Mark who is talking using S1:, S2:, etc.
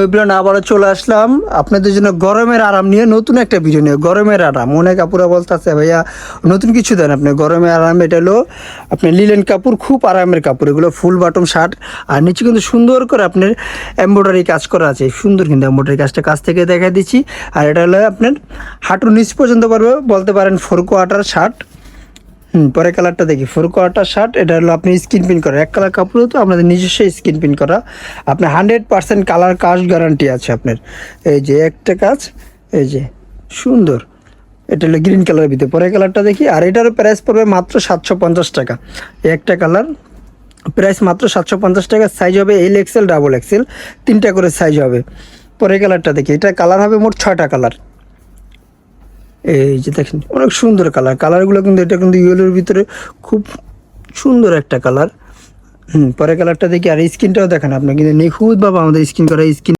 S1: Everyone, আবারও চলে আসলাম আপনাদের জন্য গরমের আরাম নিয়ে নতুন একটা ভিডিও নিয়ে। গরমের আরাম, অনেক আপুরা বলতেছে ভাইয়া নতুন কিছু দেন আপনি। গরমের আরাম এটা হলো আপনার লিলেন কাপড়, খুব আরামের কাপড় এগুলো, ফুল বাটম শার্ট। আর নিচে কিন্তু সুন্দর করে আপনার এমব্রয়ডারি কাজ করা আছে, সুন্দর কিন্তু এমব্রয়ডারি কাজটা কাছ থেকে দেখা দিচ্ছি। আর এটা হলো আপনার হাঁটুর নিচ পর্যন্ত পারবে, বলতে পারেন 4 কোয়ার্টার শার্ট। পরে কালারটা দেখি, 4 কোয়ার্টার শার্ট। এটা হলো আপনি স্কিন প্রিন্ট করা, এক কালার কাপড় তো আপনাদের নিজস্ব স্কিন প্রিন্ট করা। আপনার 100% কালার কাজ গ্যারান্টি আছে আপনার। এই যে একটা কাজ, এই যে সুন্দর, এটা হলো গ্রিন কালারের ভিতরে। পরে কালারটা দেখি, আর এটারও প্রাইস পড়বে মাত্র 750 টাকা। একটা কালার প্রাইস মাত্র 750 টাকা। সাইজ হবে XL, XXL, 3টা করে সাইজ হবে। পরে কালারটা দেখি, এটা কালার হবে মোট 6টা কালার। এই যে দেখেন অনেক সুন্দর কালার, কালারগুলো কিন্তু এটা কিন্তু ইয়েলোর ভিতরে খুব সুন্দর একটা কালার। পরে কালারটা দেখি, আর স্কিনটাও দেখেন আপনি কিন্তু নিখুঁত বাবা আমাদের স্কিন করা স্কিন।